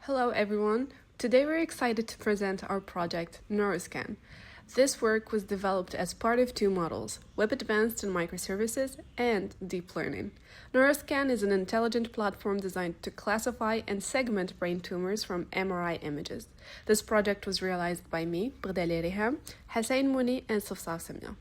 Hello everyone! Today we're excited to present our project, NeuroScan. This work was developed as part of two models, Web Advanced Microservices and Deep Learning. NeuroScan is an intelligent platform designed to classify and segment brain tumors from MRI images. This project was realized by me, Brdali Riham, Hussein Mouni, and Safsaf Samia.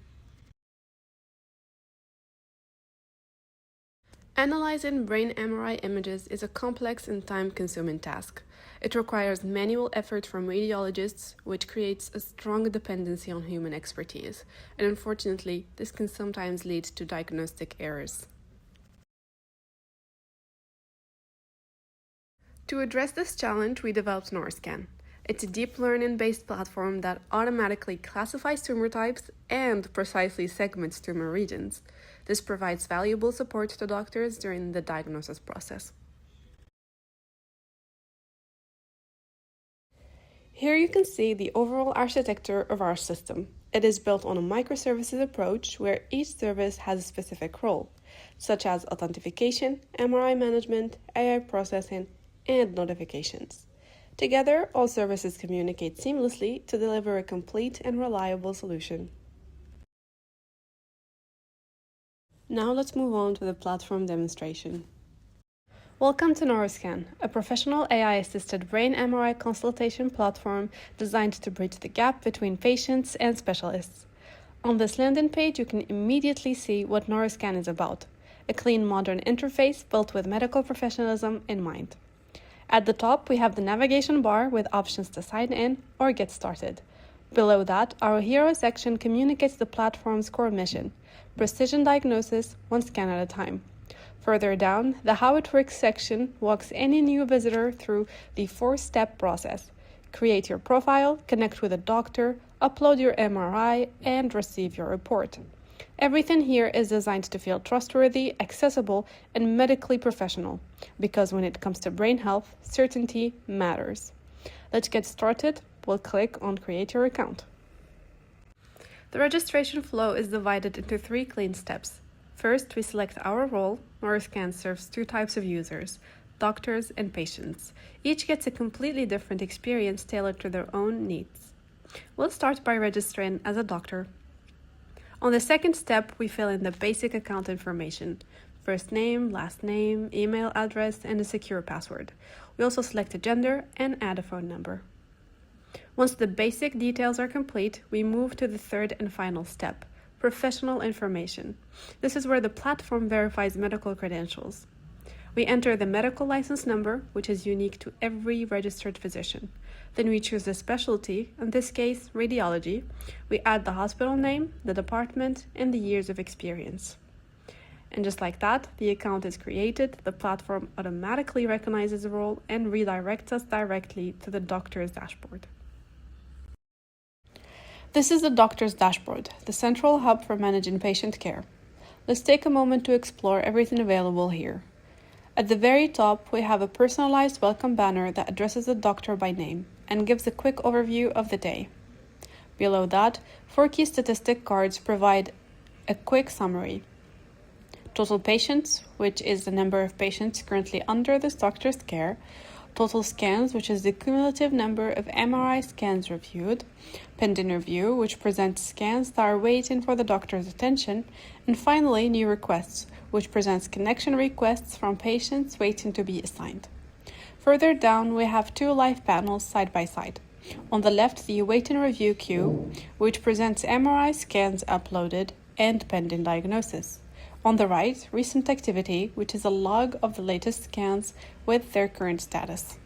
Analyzing brain MRI images is a complex and time-consuming task. It requires manual effort from radiologists, which creates a strong dependency on human expertise, and unfortunately, this can sometimes lead to diagnostic errors. To address this challenge, we developed NeuroScan. It's a deep learning-based platform that automatically classifies tumor types and precisely segments tumor regions. This provides valuable support to doctors during the diagnosis process. Here you can see the overall architecture of our system. It is built on a microservices approach where each service has a specific role, such as authentication, MRI management, AI processing, and notifications. Together, all services communicate seamlessly to deliver a complete and reliable solution. Now let's move on to the platform demonstration. Welcome to NeuroScan, a professional AI-assisted brain MRI consultation platform designed to bridge the gap between patients and specialists. On this landing page, you can immediately see what NeuroScan is about, a clean, modern interface built with medical professionalism in mind. At the top, we have the navigation bar with options to sign in or get started. Below that, our Hero section communicates the platform's core mission, precision diagnosis, one scan at a time. Further down, the How It Works section walks any new visitor through the four-step process. Create your profile, connect with a doctor, upload your MRI, and receive your report. Everything here is designed to feel trustworthy, accessible, and medically professional, because when it comes to brain health, certainty matters. Let's get started. We'll click on Create Your Account. The registration flow is divided into three clean steps. First, we select our role. NeuroScan serves two types of users, doctors and patients. Each gets a completely different experience tailored to their own needs. We'll start by registering as a doctor. On the second step, we fill in the basic account information, first name, last name, email address, and a secure password. We also select a gender and add a phone number. Once the basic details are complete, we move to the third and final step, professional information. This is where the platform verifies medical credentials. We enter the medical license number, which is unique to every registered physician. Then we choose a specialty, in this case, radiology. We add the hospital name, the department, and the years of experience. And just like that, the account is created, the platform automatically recognizes the role and redirects us directly to the doctor's dashboard. This is the doctor's dashboard, the central hub for managing patient care. Let's take a moment to explore everything available here. At the very top, we have a personalized welcome banner that addresses the doctor by name and gives a quick overview of the day. Below that, 4 key statistic cards provide a quick summary. Total patients, which is the number of patients currently under this doctor's care. Total scans, which is the cumulative number of MRI scans reviewed. Pending review, which presents scans that are waiting for the doctor's attention. And finally, new requests, which presents connection requests from patients waiting to be assigned. Further down, we have 2 live panels side by side. On the left, the Wait and Review queue, which presents MRI scans uploaded and pending diagnosis. On the right, Recent Activity, which is a log of the latest scans with their current status.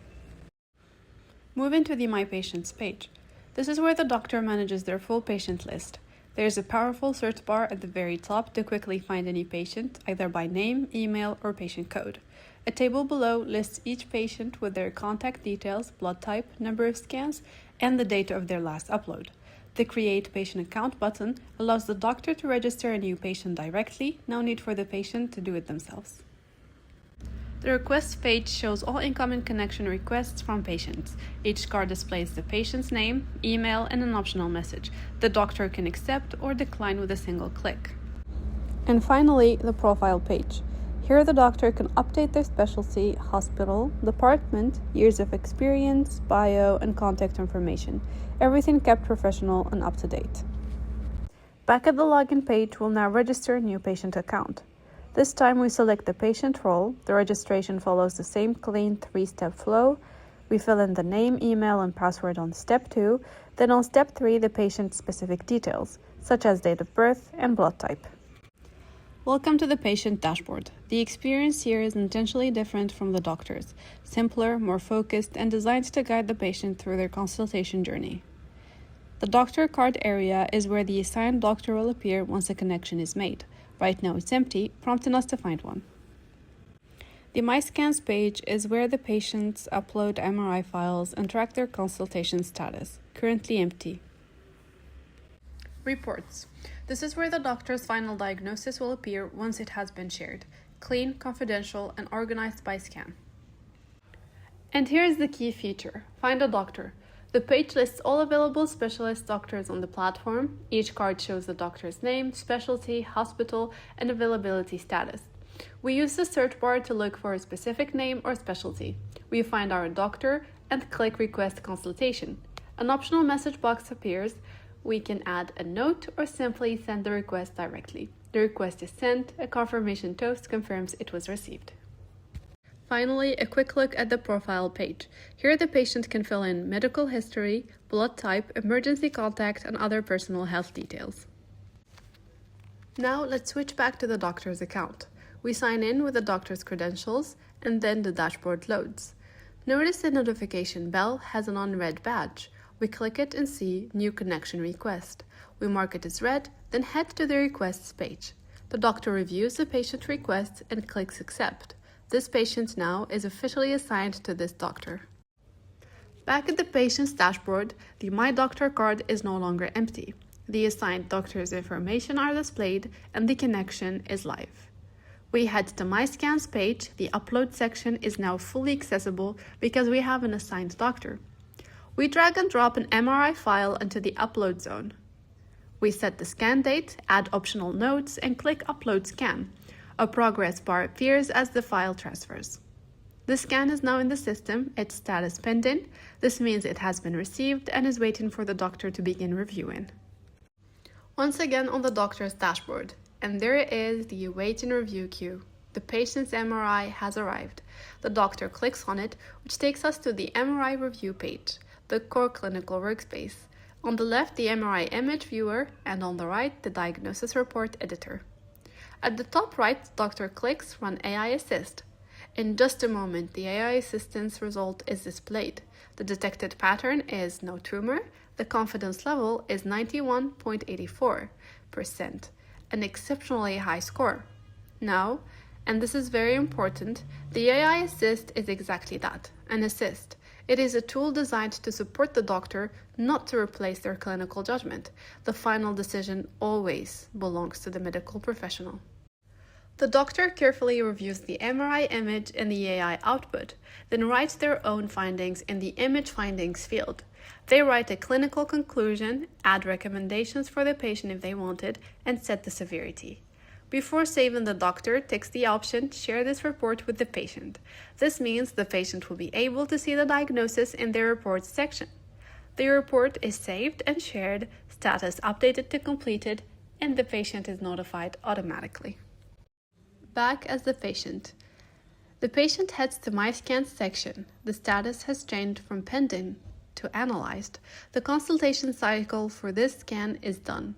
Moving to the My Patients page. This is where the doctor manages their full patient list. There's a powerful search bar at the very top to quickly find any patient, either by name, email, or patient code. A table below lists each patient with their contact details, blood type, number of scans, and the date of their last upload. The Create Patient Account button allows the doctor to register a new patient directly, no need for the patient to do it themselves. The Requests page shows all incoming connection requests from patients. Each card displays the patient's name, email, and an optional message. The doctor can accept or decline with a single click. And finally, the Profile page. Here the doctor can update their specialty, hospital, department, years of experience, bio, and contact information. Everything kept professional and up to date. Back at the login page, we'll now register a new patient account. This time we select the patient role. The registration follows the same clean 3-step flow. We fill in the name, email, and password on step 2. Then on step 3, the patient's specific details, such as date of birth and blood type. Welcome to the patient dashboard. The experience here is intentionally different from the doctor's, simpler, more focused, and designed to guide the patient through their consultation journey. The doctor card area is where the assigned doctor will appear once a connection is made. Right now it's empty, prompting us to find one. The My Scans page is where the patients upload MRI files and track their consultation status, currently empty. Reports. This is where the doctor's final diagnosis will appear once it has been shared, clean, confidential, and organized by scan. And here is the key feature, Find a Doctor. The page lists all available specialist doctors on the platform. Each card shows the doctor's name, specialty, hospital, and availability status. We use the search bar to look for a specific name or specialty. We find our doctor and click Request Consultation. An optional message box appears. We can add a note or simply send the request directly. The request is sent, a confirmation toast confirms it was received. Finally, a quick look at the profile page. Here the patient can fill in medical history, blood type, emergency contact, and other personal health details. Now let's switch back to the doctor's account. We sign in with the doctor's credentials, and then the dashboard loads. Notice the notification bell has an unread badge. We click it and see New Connection Request. We mark it as read, then head to the Requests page. The doctor reviews the patient request and clicks Accept. This patient now is officially assigned to this doctor. Back at the patient's dashboard, the My Doctor card is no longer empty. The assigned doctor's information are displayed and the connection is live. We head to My Scans page. The Upload section is now fully accessible because we have an assigned doctor. We drag and drop an MRI file into the Upload zone. We set the scan date, add optional notes, and click Upload Scan. A progress bar appears as the file transfers. The scan is now in the system, its status pending. This means it has been received and is waiting for the doctor to begin reviewing. Once again on the doctor's dashboard, and there it is, the Await and Review queue. The patient's MRI has arrived. The doctor clicks on it, which takes us to the MRI review page, the core clinical workspace. On the left, the MRI image viewer, and on the right, the diagnosis report editor. At the top right, the doctor clicks Run AI Assist. In just a moment, the AI assistant's result is displayed. The detected pattern is no tumor. The confidence level is 91.84%, an exceptionally high score. Now, and this is very important, the AI Assist is exactly that, an assist. It is a tool designed to support the doctor, not to replace their clinical judgment. The final decision always belongs to the medical professional. The doctor carefully reviews the MRI image and the AI output, then writes their own findings in the Image Findings field. They write a clinical conclusion, add recommendations for the patient if they wanted, and set the severity. Before saving, the doctor ticks the option Share this report with the patient. This means the patient will be able to see the diagnosis in their reports section. The report is saved and shared, status updated to completed, and the patient is notified automatically. Back as the patient. The patient heads to My Scans section. The status has changed from pending to analyzed. The consultation cycle for this scan is done.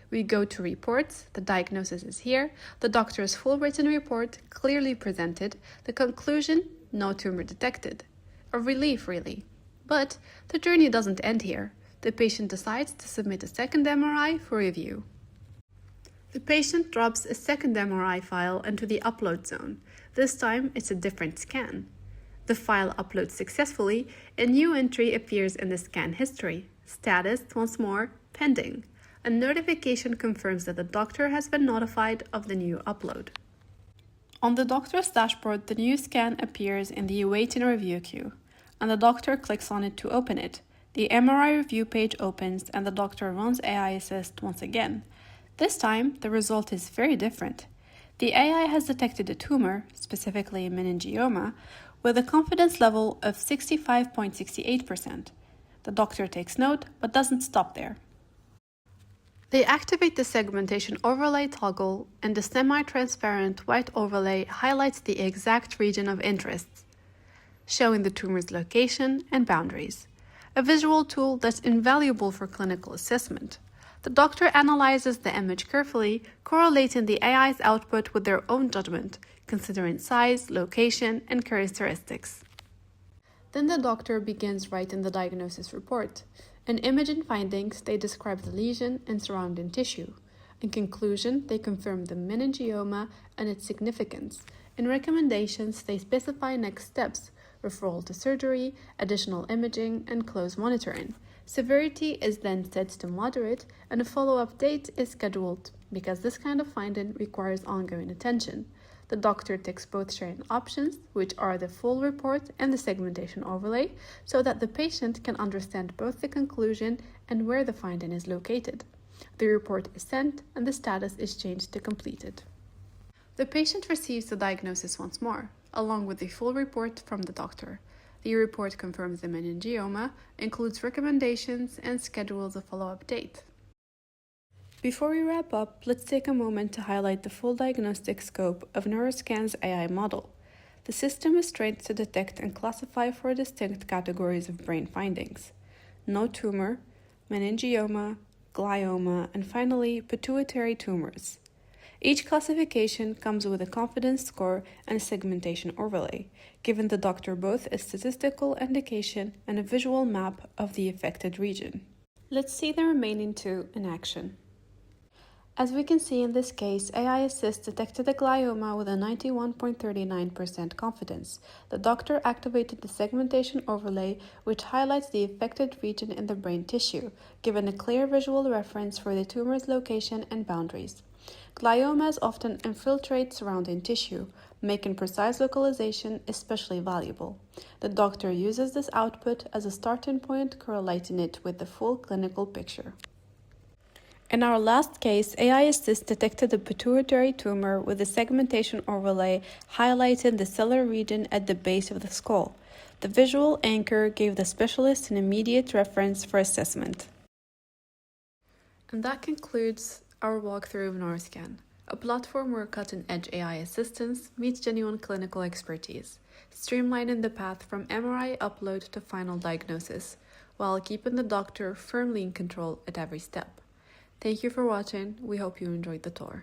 We go to Reports. The diagnosis is here. The doctor's full written report clearly presented. The conclusion, no tumor detected. A relief, really. But the journey doesn't end here. The patient decides to submit a second MRI for review. The patient drops a second MRI file into the upload zone. This time, it's a different scan. The file uploads successfully. A new entry appears in the scan history. Status, once more, pending. A notification confirms that the doctor has been notified of the new upload. On the doctor's dashboard, the new scan appears in the Await and Review queue, and the doctor clicks on it to open it. The MRI review page opens, and the doctor runs AI Assist once again. This time, the result is very different. The AI has detected a tumor, specifically meningioma, with a confidence level of 65.68%. The doctor takes note, but doesn't stop there. They activate the segmentation overlay toggle, and the semi-transparent white overlay highlights the exact region of interest, showing the tumor's location and boundaries, a visual tool that's invaluable for clinical assessment. The doctor analyzes the image carefully, correlating the AI's output with their own judgment, considering size, location, and characteristics. Then the doctor begins writing the diagnosis report. In imaging findings, they describe the lesion and surrounding tissue. In conclusion, they confirm the meningioma and its significance. In recommendations, they specify next steps: referral to surgery, additional imaging, and close monitoring. Severity is then set to moderate, and a follow-up date is scheduled because this kind of finding requires ongoing attention. The doctor ticks both sharing options, which are the full report and the segmentation overlay, so that the patient can understand both the conclusion and where the finding is located. The report is sent, and the status is changed to completed. The patient receives the diagnosis once more, along with the full report from the doctor. The report confirms the meningioma, includes recommendations, and schedules a follow-up date. Before we wrap up, let's take a moment to highlight the full diagnostic scope of NeuroScan's AI model. The system is trained to detect and classify 4 distinct categories of brain findings: no tumor, meningioma, glioma, and finally, pituitary tumors. Each classification comes with a confidence score and a segmentation overlay, giving the doctor both a statistical indication and a visual map of the affected region. Let's see the remaining 2 in action. As we can see in this case, AI Assist detected a glioma with a 91.39% confidence. The doctor activated the segmentation overlay, which highlights the affected region in the brain tissue, giving a clear visual reference for the tumor's location and boundaries. Gliomas often infiltrate surrounding tissue, making precise localization especially valuable. The doctor uses this output as a starting point, correlating it with the full clinical picture. In our last case, AI Assist detected a pituitary tumor with a segmentation overlay highlighting the stellar region at the base of the skull. The visual anchor gave the specialist an immediate reference for assessment. And that concludes our walkthrough of NeuroScan, a platform where cutting-edge AI assistance meets genuine clinical expertise, streamlining the path from MRI upload to final diagnosis, while keeping the doctor firmly in control at every step. Thank you for watching. We hope you enjoyed the tour.